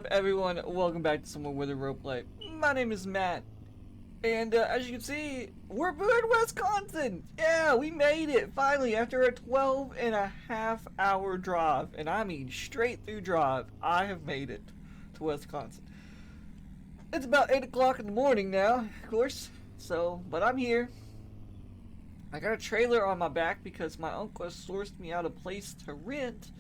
everyone? Welcome back to some more Wither Roleplay. My name is Matt, and as you can see, we're in Wisconsin! Yeah, we made it, finally, after a 12-and-a-half-hour drive. And I mean straight through drive, I have made it to Wisconsin. It's about 8 o'clock in the morning now, of course, but I'm here. I got a trailer on my back because my uncle has sourced me out a place to rent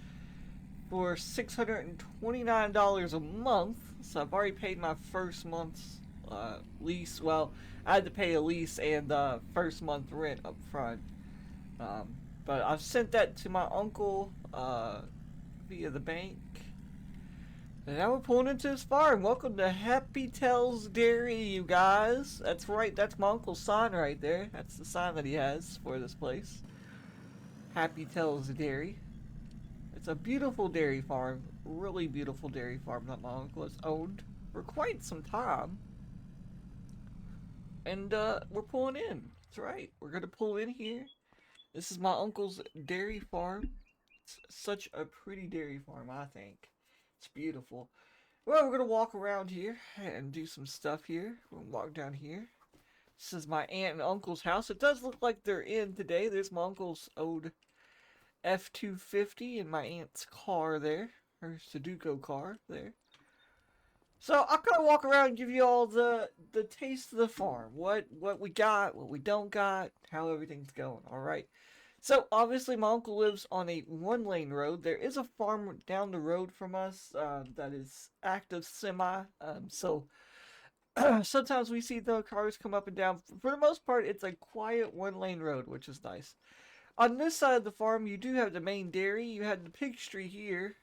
for $629 a month. So I've already paid my first month's lease. Well, I had to pay a lease and first month rent up front. But I've sent that to my uncle via the bank. And now we're pulling into his farm. Welcome to Happy Tell's Dairy, you guys. That's right, that's my uncle's sign right there. That's the sign that he has for this place. Happy Tell's Dairy. It's a beautiful dairy farm, really beautiful dairy farm that my uncle has owned for quite some time. And we're pulling in. That's right, we're gonna pull in here. This is my uncle's dairy farm. It's such a pretty dairy farm, I think. It's beautiful. Well, we're gonna walk around here and do some stuff here. We're gonna walk down here. This is my aunt and uncle's house. It does look like they're in today. There's my uncle's old F-250 in my aunt's car there, her Sudoku car there. So I'll kind of walk around and give you all the taste of the farm, what we got, what we don't got, how everything's going. All right. So obviously my uncle lives on a one-lane road. There is a farm down the road from us that is active semi. So sometimes we see the cars come up and down. For the most part, it's a quiet one-lane road, which is nice. On this side of the farm, you do have the main dairy. You had the piggery here.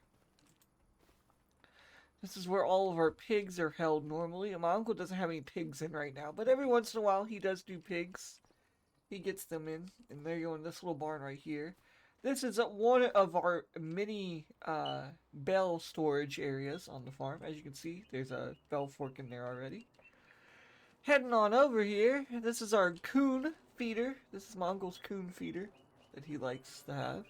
This is where all of our pigs are held normally. And my uncle doesn't have any pigs in right now, but every once in a while he does do pigs. He gets them in, and they go in this little barn right here. This is one of our mini bell storage areas on the farm. As you can see, there's a bell fork in there already. Heading on over here, this is our coon feeder. This is my uncle's coon feeder that he likes to have.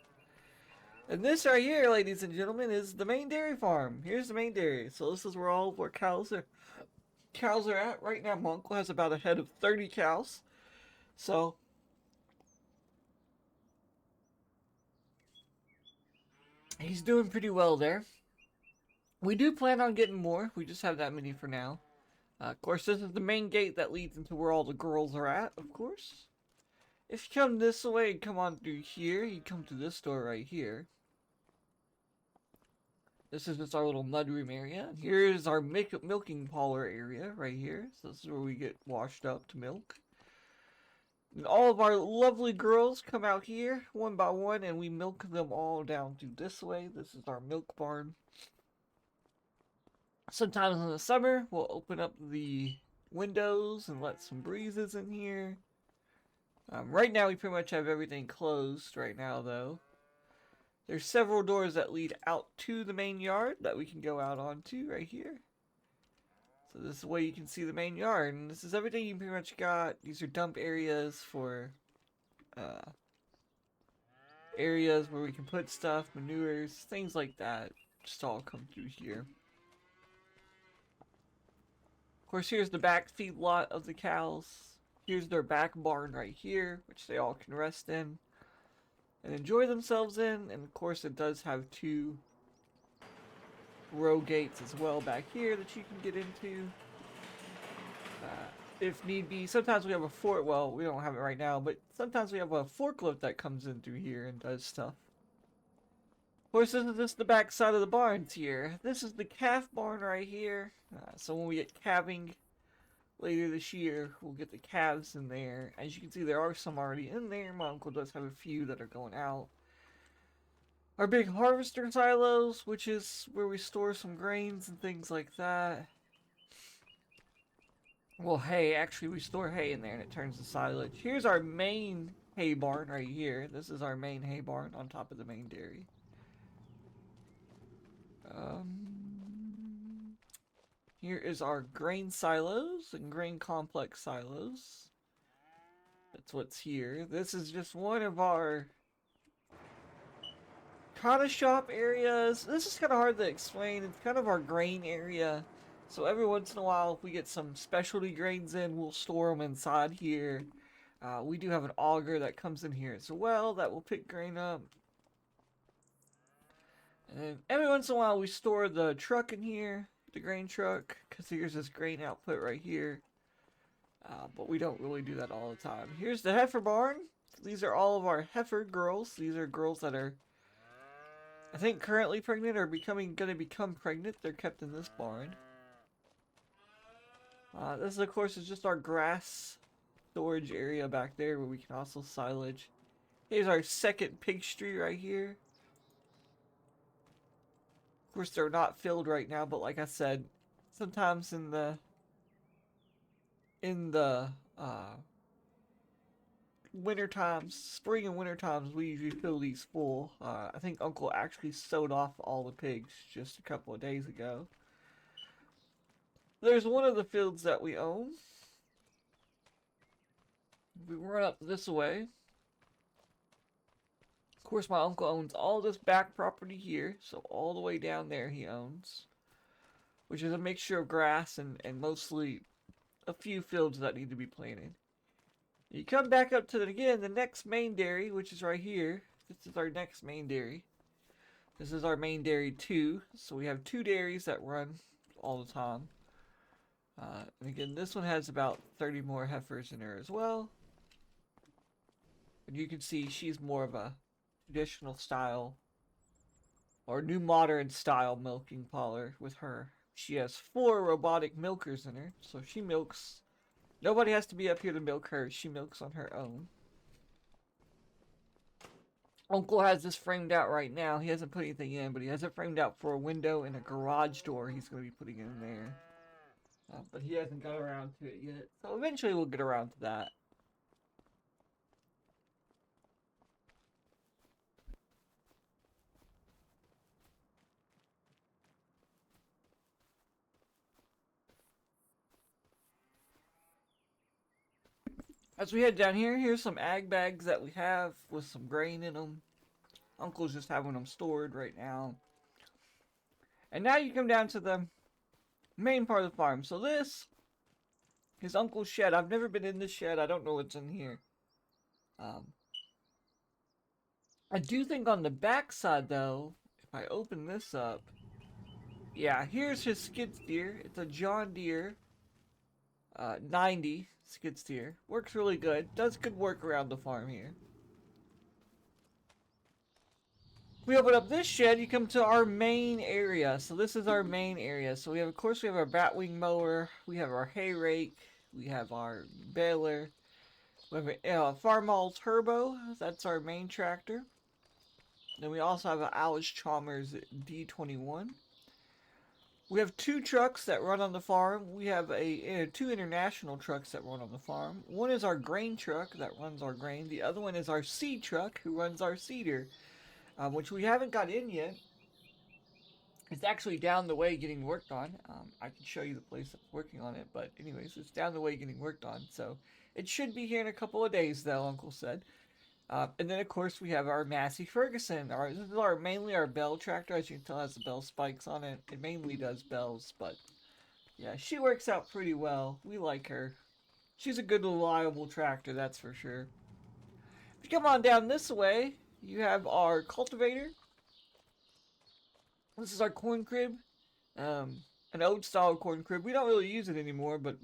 And this right here, ladies and gentlemen, is the main dairy farm. Here's the main dairy. So this is where all of our cows are at. Right now, my uncle has about a head of 30 cows. So he's doing pretty well there. We do plan on getting more. We just have that many for now. Of course, this is the main gate that leads into where all the girls are at, of course. If you come this way and come on through here, you come to this door right here. This is just our little mudroom area. Here's our milking parlor area right here. So this is where we get washed up to milk. And all of our lovely girls come out here one by one, and we milk them all down through this way. This is our milk barn. Sometimes in the summer, we'll open up the windows and let some breezes in here. Right now, we pretty much have everything closed right now, though. There's several doors that lead out to the main yard that we can go out onto right here. So this is the way you can see the main yard, and this is everything you pretty much got. These are dump areas for areas where we can put stuff, manures, things like that. Just all come through here. Of course, here's the back feed lot of the cows. Here's their back barn right here, which they all can rest in and enjoy themselves in. And of course, it does have two row gates as well back here that you can get into if need be. Sometimes we have well, we don't have it right now, but sometimes we have a forklift that comes in through here and does stuff. Of course, this is just the back side of the barns here. This is the calf barn right here. So when we get calving later this year, we'll get the calves in there. As you can see, there are some already in there. My uncle does have a few that are going out. Our big harvester silos, which is where we store some grains and things like that. Well, hay. Actually, we store hay in there and it turns to silage. Here's our main hay barn right here. This is our main hay barn on top of the main dairy. Here is our grain silos and grain complex silos. That's what's here. This is just one of our kind of shop areas. This is kind of hard to explain. It's kind of our grain area. So every once in a while, if we get some specialty grains in, we'll store them inside here. We do have an auger that comes in here as well that will pick grain up. And then every once in a while, we store the truck in here, the grain truck, because here's this grain output right here. But we don't really do that all the time. Here's the heifer barn. These are all of our heifer girls. These are girls that are, I think, currently pregnant or going to become pregnant. They're kept in this barn. This, of course, is just our grass storage area back there where we can also silage. Here's our second pig street right here. Of course, they're not filled right now, but like I said, sometimes in the winter times, spring and winter times, we usually fill these full. I think Uncle actually sewed off all the pigs just a couple of days ago. There's one of the fields that we own. We run up this way. Of course, my uncle owns all this back property here, so all the way down there he owns, which is a mixture of grass and mostly a few fields that need to be planted. You come back up to the next main dairy, which is right here. This is our next main dairy. This is our main dairy 2, so we have 2 dairies that run all the time. And again, this one has about 30 more heifers in her as well. And you can see she's more of a traditional style or new modern style milking parlor with her. She has 4 robotic milkers in her, so she milks. Nobody has to be up here to milk her. She milks on her own. Uncle has this framed out right now. He hasn't put anything in, but he has it framed out for a window and a garage door he's going to be putting in there. But he hasn't got around to it yet. So eventually we'll get around to that. As we head down here, here's some ag bags that we have with some grain in them. Uncle's just having them stored right now. And now you come down to the main part of the farm. So this is Uncle's shed. I've never been in this shed. I don't know what's in here. I do think on the back side, though, if I open this up, yeah, here's his skid steer. It's a John Deere 90 skid steer. Works really good. Does good work around the farm here. We open up this shed, you come to our main area. So this is our main area. So we have, of course, we have our batwing mower, we have our hay rake, we have our baler, we have a Farmall Turbo. That's our main tractor. Then we also have an Alice Chalmers D21. We have 2 trucks that run on the farm. We have 2 international trucks that run on the farm. One is our grain truck that runs our grain. The other one is our seed truck who runs our cedar, which we haven't got in yet. It's actually down the way getting worked on. I can show you the place that's working on it, but anyways, it's down the way getting worked on. So it should be here in a couple of days, though, Uncle said. And then, of course, we have our Massey Ferguson. This is mainly our bell tractor. As you can tell, it has the bell spikes on it. It mainly does bells, but yeah, she works out pretty well. We like her. She's a good, reliable tractor, that's for sure. If you come on down this way, you have our cultivator. This is our corn crib. An old style corn crib. We don't really use it anymore, but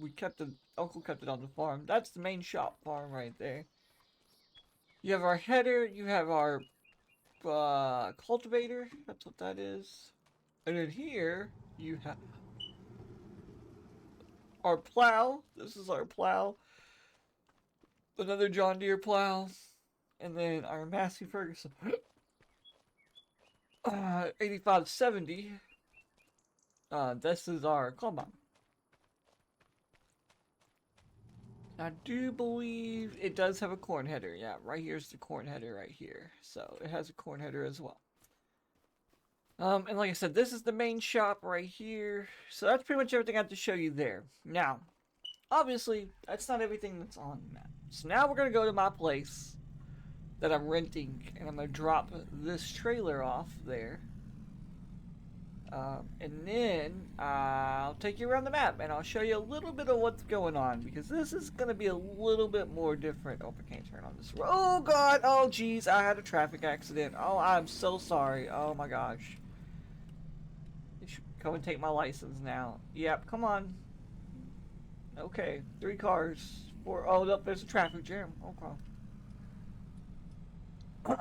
Uncle kept it on the farm. That's the main shop farm right there. You have our header, you have our cultivator, that's what that is. And then here, you have our plow. This is our plow. Another John Deere plow. And then our Massey Ferguson 8570. This is our combine. I do believe it does have a corn header. Yeah, right here's the corn header right here. So it has a corn header as well. And like I said, this is the main shop right here. So that's pretty much everything I have to show you there. Now, obviously, that's not everything that's on the map. So now we're going to go to my place that I'm renting, and I'm gonna drop this trailer off there. And then I'll take you around the map and I'll show you a little bit of what's going on, because this is going to be a little bit more different. Oh, I can't turn on this road. Oh, God. Oh, geez. I had a traffic accident. Oh, I'm so sorry. Oh, my gosh. You should come and take my license now. Yep, come on. Okay, 3 cars. 4. Oh, look, there's a traffic jam. Okay.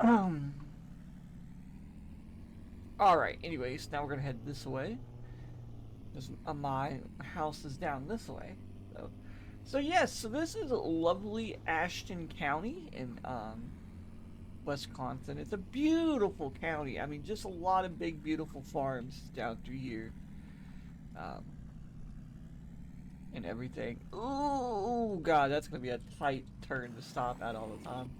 Alright, anyways, now we're going to head this way. My house is down this way. So yes, so this is lovely Ashton County in Wisconsin. It's a beautiful county. I mean, just a lot of big, beautiful farms down through here. And everything. Ooh, God, that's going to be a tight turn to stop at all the time.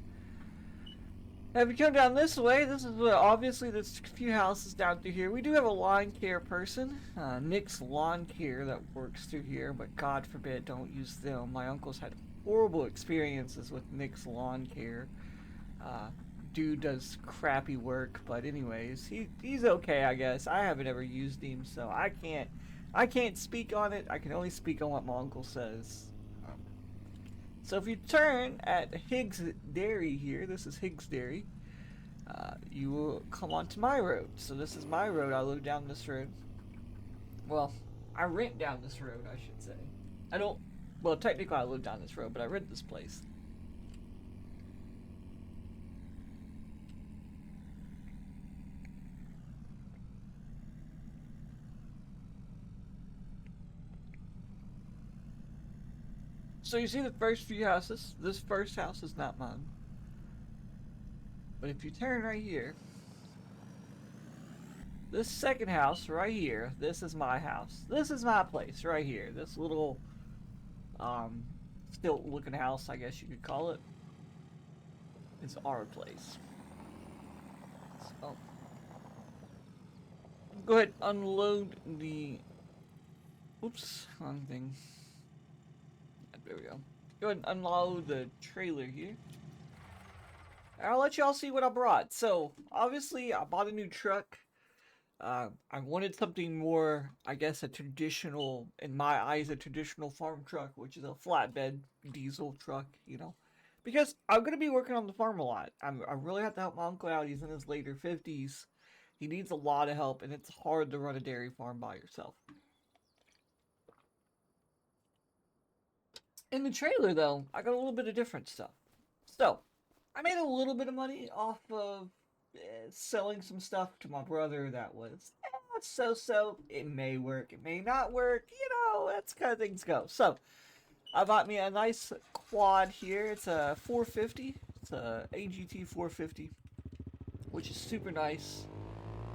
Now, if you come down this way, this is obviously there's a few houses down through here. We do have a lawn care person, Nick's Lawn Care, that works through here, but God forbid, don't use them. My uncle's had horrible experiences with Nick's Lawn Care. Dude does crappy work, but anyways, he's okay, I guess. I haven't ever used him, so I can't speak on it. I can only speak on what my uncle says. So if you turn at Higgs Dairy here, this is Higgs Dairy, you will come onto my road. So this is my road. I live down this road. Well, I rent down this road, I should say. I don't, well, technically I live down this road, but I rent this place. So you see the first few houses. This first house is not mine. But if you turn right here, this second house right here, this is my house. This is my place right here. This little stilt looking house, I guess you could call it. It's our place. So go ahead, unload the, oops, wrong thing. There we go. Go ahead and unload the trailer here. I'll let y'all see what I brought. So, obviously, I bought a new truck. I wanted something more, I guess, a traditional, in my eyes, a traditional farm truck, which is a flatbed diesel truck, you know. Because I'm going to be working on the farm a lot. I really have to help my uncle out. He's in his later 50s. He needs a lot of help, and it's hard to run a dairy farm by yourself. In the trailer, though, I got a little bit of different stuff. So, I made a little bit of money off of selling some stuff to my brother that was so-so. It may work, it may not work, you know, that's kind of things go. So, I bought me a nice quad here. It's a 450. It's a AGT 450, which is super nice.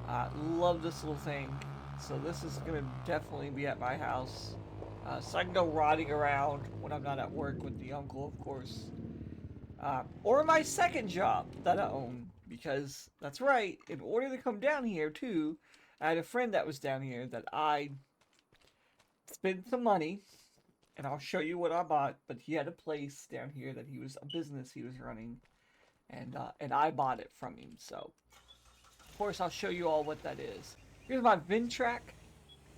I love this little thing. So this is going to definitely be at my house. So I can go riding around when I'm not at work with the uncle, of course. Or my second job that I own. Because, that's right, in order to come down here, too, I had a friend that was down here that I spent some money. And I'll show you what I bought. But he had a place down here that he was, a business he was running. And I bought it from him. So, of course, I'll show you all what that is. Here's my Ventrac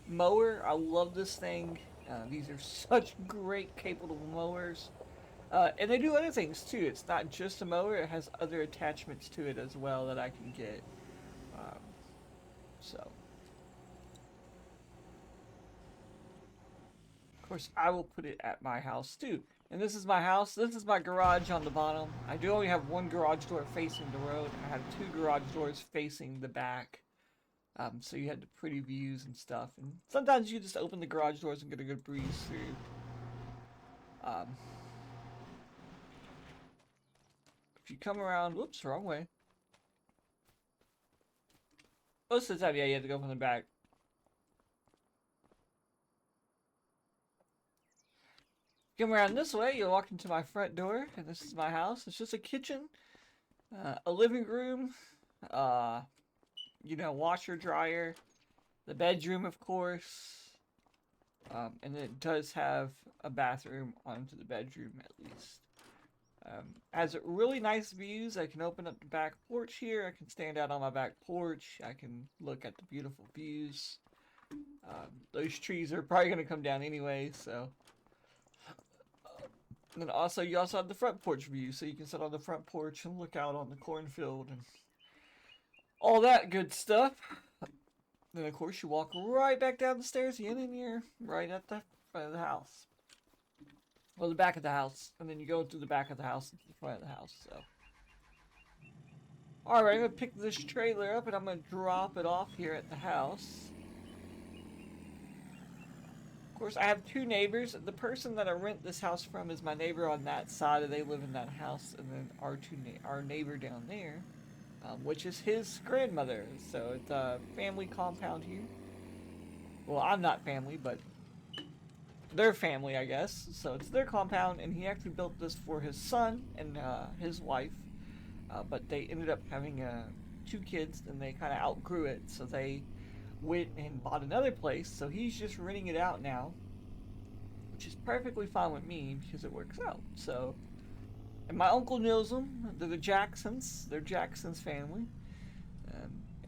mower. I love this thing. These are such great, capable mowers. And they do other things too. It's not just a mower, it has other attachments to it as well that I can get. So. Of course, I will put it at my house too. And this is my house. This is my garage on the bottom. I do only have one garage door facing the road. I have 2 garage doors facing the back. So you had the pretty views and stuff. And sometimes you just open the garage doors and get a good breeze through. If you come around, whoops, wrong way. Most of the time, yeah, you have to go from the back. Come around this way, you'll walk into my front door, and this is my house. It's just a kitchen, a living room, you know, washer, dryer, the bedroom, of course, and it does have a bathroom onto the bedroom, at least. Has really nice views. I can open up the back porch here. I can stand out on my back porch. I can look at the beautiful views. Those trees are probably going to come down anyway, so. And then also, you also have the front porch view, so you can sit on the front porch and look out on the cornfield and all that good stuff. Then, of course, you walk right back down the stairs again, and you're right at the front of the house. Well, the back of the house, and then you go through the back of the house into the front of the house, so. Alright, I'm going to pick this trailer up, and I'm going to drop it off here at the house. Of course, I have two neighbors. The person that I rent this house from is my neighbor on that side, and they live in that house. And then our neighbor down there, which is his grandmother. So it's a family compound here. Well, I'm not family, but their family, I guess. So it's their compound, and he actually built this for his son and his wife. But they ended up having 2 kids, and they kind of outgrew it. So they went and bought another place, so he's just renting it out now, which is perfectly fine with me because it works out. So, and my uncle knows them. They're the Jacksons. They're Jackson's family,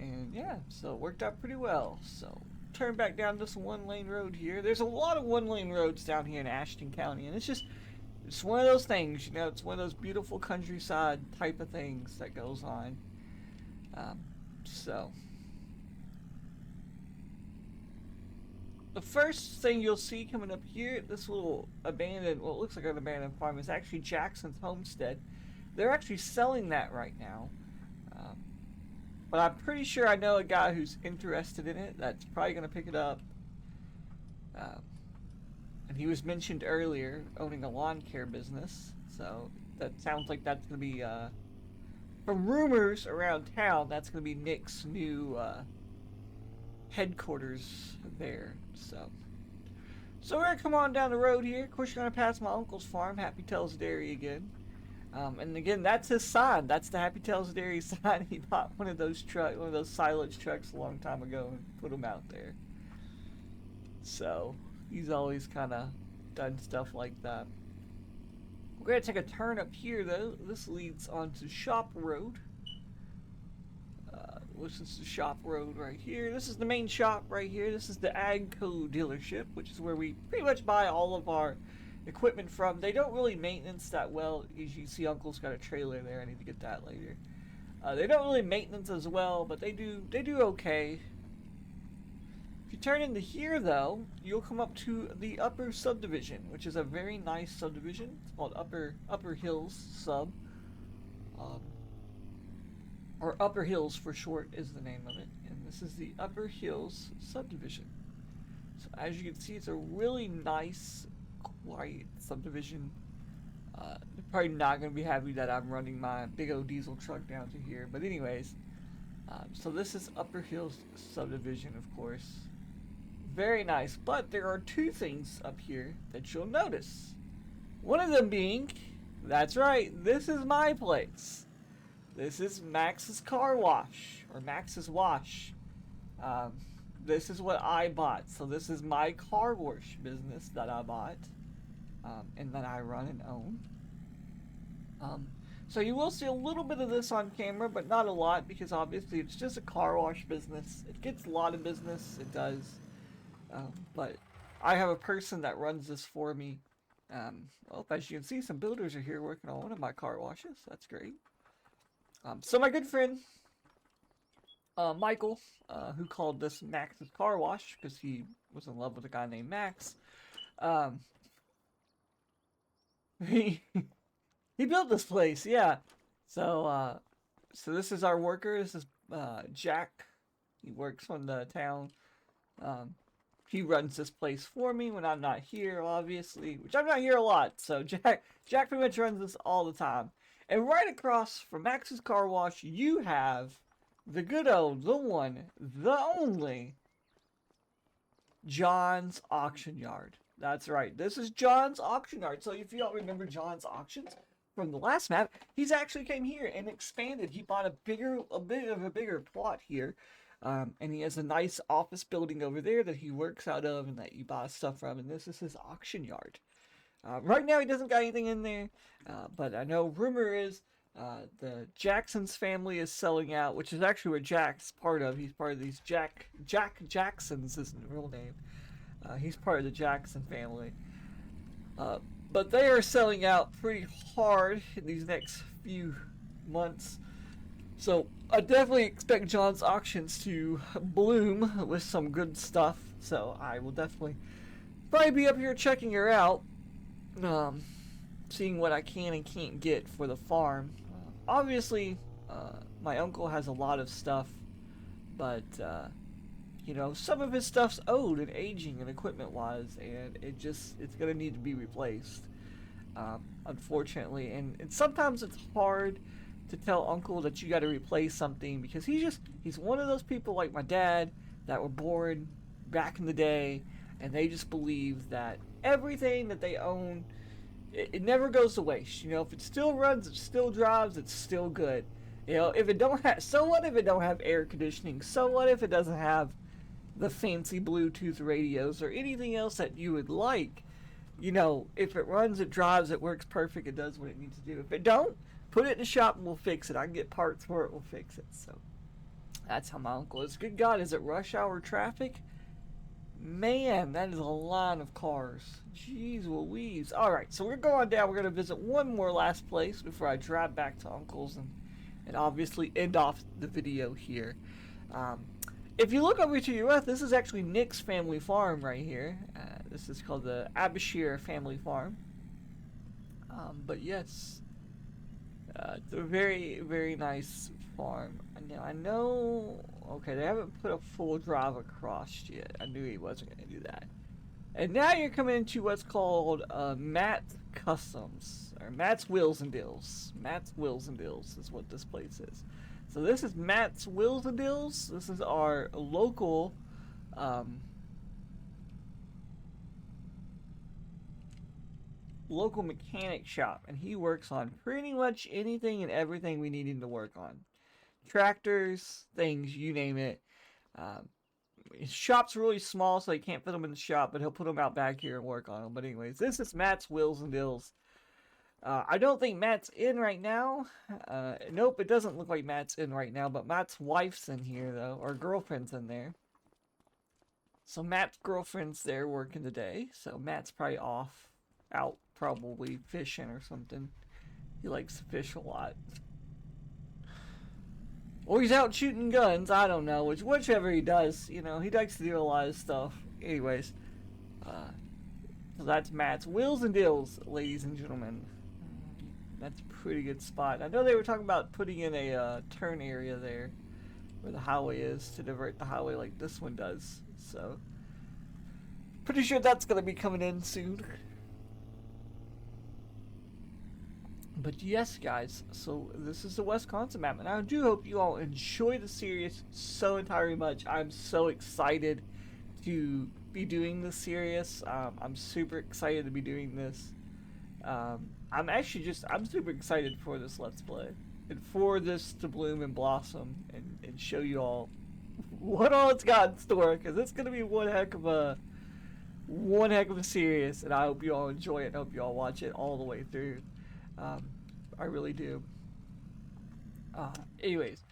and yeah, so it worked out pretty well. So turn back down this 1-lane road here. There's a lot of 1-lane roads down here in Ashton County, and it's one of those things, you know. It's one of those beautiful countryside type of things that goes on. So. The first thing you'll see coming up here, this little abandoned, well, it looks like an abandoned farm, is actually Jackson's homestead. They're actually selling that right now. But I'm pretty sure I know a guy who's interested in it that's probably going to pick it up. And he was mentioned earlier, owning a lawn care business. So that sounds like that's going to be, from rumors around town, that's going to be Nick's new headquarters there. So we're gonna come on down the road here. Of course, you're gonna pass my uncle's farm, Happy Tales Dairy again. And again, that's his sign. That's the Happy Tales Dairy sign. He bought one of those silage trucks a long time ago and put them out there. So he's always kind of done stuff like that. We're gonna take a turn up here though. This leads onto Shop Road. This is the shop road right here. This is the main shop right here. This is the Agco dealership, which is where we pretty much buy all of our equipment from. They don't really maintenance that well. As you see, Uncle's got a trailer there. I need to get that later. They don't really maintenance as well, but they do okay. If you turn into here though, you'll come up to the Upper Subdivision, which is a very nice subdivision. It's called Upper Hills Sub. Or Upper Hills for short is the name of it. And this is the Upper Hills subdivision. So as you can see, it's a really nice, quiet subdivision. They're probably not going to be happy that I'm running my big old diesel truck down to here. But anyways, so this is Upper Hills subdivision, of course. Very nice. But there are 2 things up here that you'll notice. One of them being, that's right, this is my place. This is Max's Car Wash, or Max's Wash. This is what I bought. So this is my car wash business that I bought, and that I run and own. So you will see a little bit of this on camera, but not a lot, because obviously it's just a car wash business. It gets a lot of business, it does. But I have a person that runs this for me. Well, as you can see, some builders are here working on one of my car washes. That's great. So my good friend, Michael, who called this Max's Car Wash because he was in love with a guy named Max, he built this place, yeah. So this is our worker. This is Jack. He works on the town. He runs this place for me when I'm not here, obviously, which I'm not here a lot. So Jack pretty much runs this all the time. And right across from Max's Car Wash, you have the good old, the one, the only John's Auction Yard. That's right. This is John's Auction Yard. So if you all remember John's Auctions from the last map, he's actually came here and expanded. He bought a bit of a bigger plot here. And he has a nice office building over there that he works out of and that you buy stuff from. And this is his auction yard. Right now, he doesn't got anything in there, but I know rumor is the Jackson's family is selling out, which is actually what Jack's part of. He's part of these Jack Jackson's isn't the real name. He's part of the Jackson family. Uh, but they are selling out pretty hard in these next few months. So I definitely expect John's auctions to bloom with some good stuff. So I will definitely probably be up here checking her out, um, seeing what I can and can't get for the farm. Obviously, my uncle has a lot of stuff, but some of his stuff's old and aging and equipment wise, and it's gonna need to be replaced. Unfortunately, and sometimes it's hard to tell Uncle that you got to replace something because he's one of those people like my dad that were born back in the day, and they just believe that everything that they own, it never goes to waste. If it still runs, it still drives, it's still good. If it don't have, so what if it don't have air conditioning? So what if it doesn't have the fancy Bluetooth radios or anything else that you would like? If it runs, it drives, it works perfect, it does what it needs to do. If it don't, put it in the shop and we'll fix it. I can get parts for it, we'll fix it. So that's how my uncle is. Good God, is it rush hour traffic? Man, that is a line of cars. Jeez Louise. Alright, so we're going down. We're going to visit one more last place before I drive back to Uncle's and obviously end off the video here. If you look over to your left, this is actually Nick's family farm right here. This is called the Abashir family farm. But yes, it's a very, very nice farm. I know, okay, they haven't put a full drive across yet. I knew he wasn't going to do that. And now you're coming into what's called Matt's Customs, or Matt's Wheels and Deals. Matt's Wheels and Deals is what this place is. So this is Matt's Wheels and Deals. This is our local local mechanic shop, and he works on pretty much anything and everything we need him to work on. Tractors, things, you name it. His shop's really small, so he can't put them in the shop, but he'll put them out back here and work on them. But anyways, this is Matt's Wheels and Deals. I don't think Matt's in right now. Nope, it doesn't look like Matt's in right now, but Matt's wife's in here, though, or girlfriend's in there. So Matt's girlfriend's there working today, so Matt's probably out probably fishing or something. He likes to fish a lot. Or he's out shooting guns, I don't know, whichever he does, he likes to do a lot of stuff. Anyways, so that's Matt's Wheels and Deals, ladies and gentlemen. That's a pretty good spot. I know they were talking about putting in a turn area there where the highway is to divert the highway like this one does. So, pretty sure that's going to be coming in soon. But yes, guys, so this is the Wisconsin map, and I do hope you all enjoy the series so entirely much. I'm so excited to be doing this series. I'm super excited to be doing this. I'm super excited for this Let's Play, and for this to bloom and blossom, and show you all what all it's got in store, because it's going to be one heck of a series, and I hope you all enjoy it. I hope you all watch it all the way through. I really do. Anyways,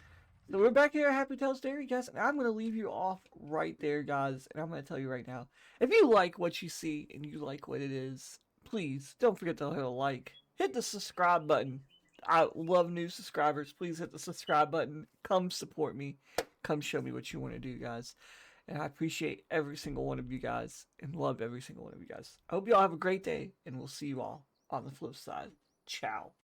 so we're back here at Happy Tales Dairy, guys, and I'm going to leave you off right there, guys, and I'm going to tell you right now, if you like what you see and you like what it is, please don't forget to hit a like, hit the subscribe button. I love new subscribers. Please hit the subscribe button. Come support me. Come show me what you want to do, guys. And I appreciate every single one of you guys and love every single one of you guys. I hope you all have a great day, and we'll see you all on the flip side. Ciao.